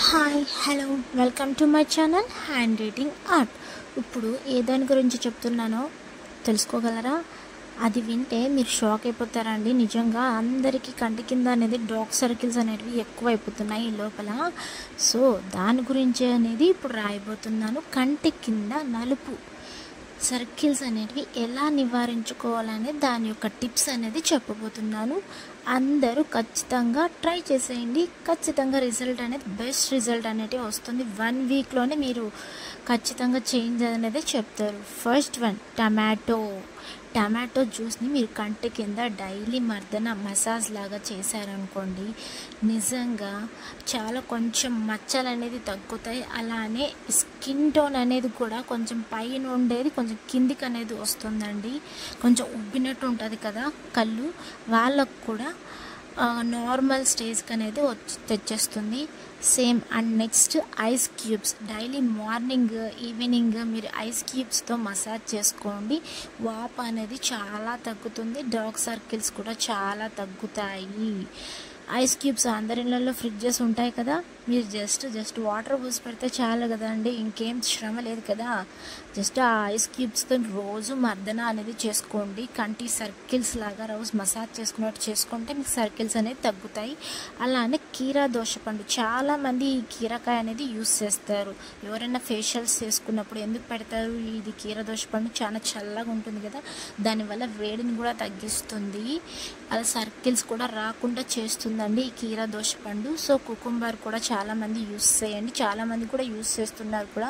Hi hello welcome to my channel hand writing art. ఇప్పుడు ఏ దాని గురించి చెప్తున్నానో తెలుసుకోగలరా? అది వింటే మీరు షాక్ అయిపోతారండి. నిజంగా అందరికీ కంటి కింద అనేది డార్క్ సర్కిల్స్ అనేవి ఎక్కువ అయిపోతున్నాయి ఈ లోపల. సో దాని గురించి అనేది ఇప్పుడు రాయబోతున్నాను. కంటి కింద నలుపు సర్కిల్స్ అనేటివి ఎలా నివారించుకోవాలనే దాని యొక్క టిప్స్ అనేది చెప్పబోతున్నాను. అందరూ ఖచ్చితంగా ట్రై చేసేయండి. ఖచ్చితంగా రిజల్ట్ అనేది బెస్ట్ రిజల్ట్ అనేది వస్తుంది. 1 వీక్లోనే మీరు ఖచ్చితంగా చేంజ్ అనేది చెప్తారు. ఫస్ట్ వన్, టమాటో జ్యూస్ని మీరు కంటి కింద డైలీ మసాజ్ లాగా చేశారనుకోండి, నిజంగా చాలా కొంచెం మచ్చలు అనేది తగ్గుతాయి. అలానే స్కిన్ టోన్ అనేది కూడా కొంచెం పైన ఉండేది కొంచెం కిందికి అనేది వస్తుందండి. కొంచెం ఉబ్బినట్టు ఉంటుంది కదా కళ్ళు, వాళ్ళకు కూడా నార్మల్ స్టేజ్కి అనేది తెచ్చేస్తుంది. Same and next ice cubes, daily morning evening మీరు ఐస్ క్యూబ్స్తో మసాజ్ చేసుకోండి. వాపు అనేది చాలా తగ్గుతుంది. డార్క్ సర్కిల్స్ కూడా చాలా తగ్గుతాయి. ఐస్ క్యూబ్స్ అందరి ఇళ్ళల్లో ఫ్రిడ్జెస్ ఉంటాయి కదా, మీరు జస్ట్ వాటర్ పోసి పెడితే చాలు కదండి, ఇంకేం శ్రమ లేదు కదా. జస్ట్ ఆ ఐస్ క్యూబ్స్తో రోజు మర్దన అనేది చేసుకోండి. కంటి సర్కిల్స్ లాగా రోజు మసాజ్ చేసుకున్నట్టు చేసుకుంటే మీకు సర్కిల్స్ అనేది తగ్గుతాయి. అలానే కీరా దోసపండు, చాలామంది ఈ కీరకాయ అనేది యూస్ చేస్తారు. ఎవరైనా ఫేషియల్స్ చేసుకున్నప్పుడు ఎందుకు పెడతారు? ఇది కీరా దోసపండు చాలా చల్లగా ఉంటుంది కదా, దానివల్ల వేడిని కూడా తగ్గిస్తుంది. అలా సర్కిల్స్ కూడా రాకుండా చేస్తుందండి ఈ కీరా దోసపండు. సో కుకుంబర్ కూడా చాలామంది యూస్ చేయండి, చాలామంది కూడా యూస్ చేస్తున్నారు కూడా.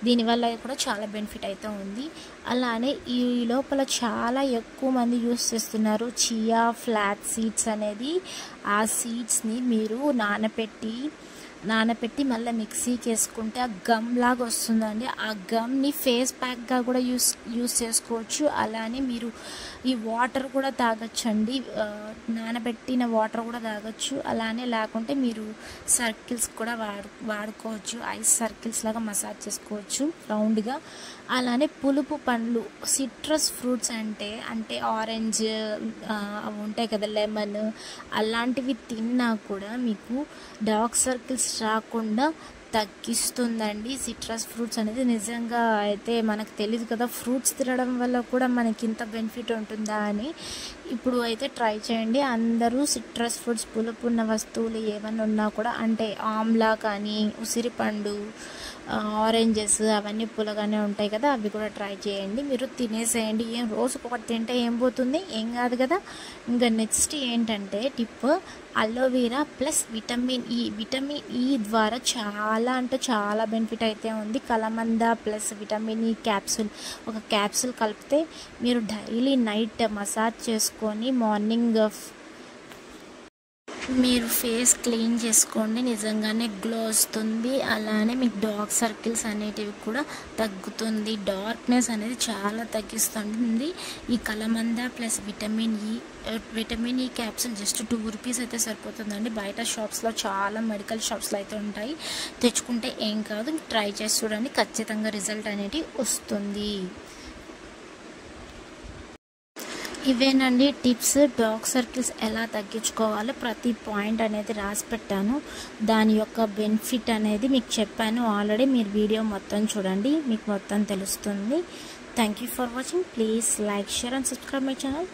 దీనివల్ల కూడా చాలా బెనిఫిట్ అయితే ఉంది. అలానే ఈ లోపల చాలా ఎక్కువ మంది యూస్ చేస్తున్నారు చియా ఫ్లాట్ సీడ్స్ అనేది. ఆ సీడ్స్ని మీరు నానపెట్టి మళ్ళీ మిక్సీకి వేసుకుంటే ఆ గమ్ లాగా వస్తుందండి. ఆ గమ్ని ఫేస్ ప్యాక్గా కూడా యూస్ చేసుకోవచ్చు. అలానే మీరు ఈ వాటర్ కూడా తాగొచ్చండి, నానబెట్టిన వాటర్ కూడా తాగొచ్చు. అలానే లేకుంటే మీరు సర్కిల్స్ కూడా వాడుకోవచ్చు. ఐస్ సర్కిల్స్ లాగా మసాజ్ చేసుకోవచ్చు రౌండ్గా. అలానే పులుపు పండ్లు, సిట్రస్ ఫ్రూట్స్ అంటే ఆరెంజ్ అవి ఉంటాయి కదా, లెమన్, అలాంటివి తిన్నా కూడా మీకు డార్క్ సర్కిల్స్ రాకుండా తగ్గిస్తుందండి. సిట్రస్ ఫ్రూట్స్ అనేది నిజంగా అయితే మనకు తెలియదు కదా, ఫ్రూట్స్ తినడం వల్ల కూడా మనకి ఇంత బెనిఫిట్ ఉంటుందా అని. ఇప్పుడు అయితే ట్రై చేయండి అందరూ. సిట్రస్ ఫ్రూట్స్, పులుపు ఉన్న వస్తువులు ఏమన్నా ఉన్నా కూడా, అంటే ఆమ్లా కానీ, ఉసిరిపండు, ఆరెంజెస్ అవన్నీ పుల్లగానే ఉంటాయి కదా, అవి కూడా ట్రై చేయండి. మీరు తినేసేయండి. రోజుకొకటి తింటే ఏం పోతుంది, ఏం కాదు కదా. ఇంకా నెక్స్ట్ ఏంటంటే టిప్, అలోవెరా ప్లస్ విటమిన్ ఈ ద్వారా చాలా బెనిఫిట్ అయితే ఉంది. కలమంద ప్లస్ విటమిన్ ఈ క్యాప్సూల్, ఒక క్యాప్సూల్ కలిపితే మీరు డైలీ నైట్ మసాజ్ చేసుకొని మార్నింగ్ మీరు ఫేస్ క్లీన్ చేసుకోండి, నిజంగానే గ్లో వస్తుంది. అలానే మీకు డార్క్ సర్కిల్స్ అనేటివి కూడా తగ్గుతుంది. డార్క్నెస్ అనేది చాలా తగ్గిస్తుంది ఈ కలమంద plus vitamin E capsule. Just 2 rupees అయితే సరిపోతుందండి. బయట షాప్స్లో చాలా మెడికల్ షాప్స్లో అయితే ఉంటాయి, తెచ్చుకుంటే ఏం కాదు. ట్రై చేసి చూడండి, ఖచ్చితంగా రిజల్ట్ అనేది వస్తుంది. ఇవేనండి టిప్స్. డార్క్ సర్కిల్స్ ఎలా తగ్గించుకోవాలో ప్రతి పాయింట్ అనేది రాసి పెట్టాను. దాని యొక్క బెనిఫిట్ అనేది మీకు చెప్పాను ఆల్రెడీ. మీరు వీడియో మొత్తం చూడండి, మీకు మొత్తం తెలుస్తుంది. Thank you for watching. Please like, share and subscribe my channel.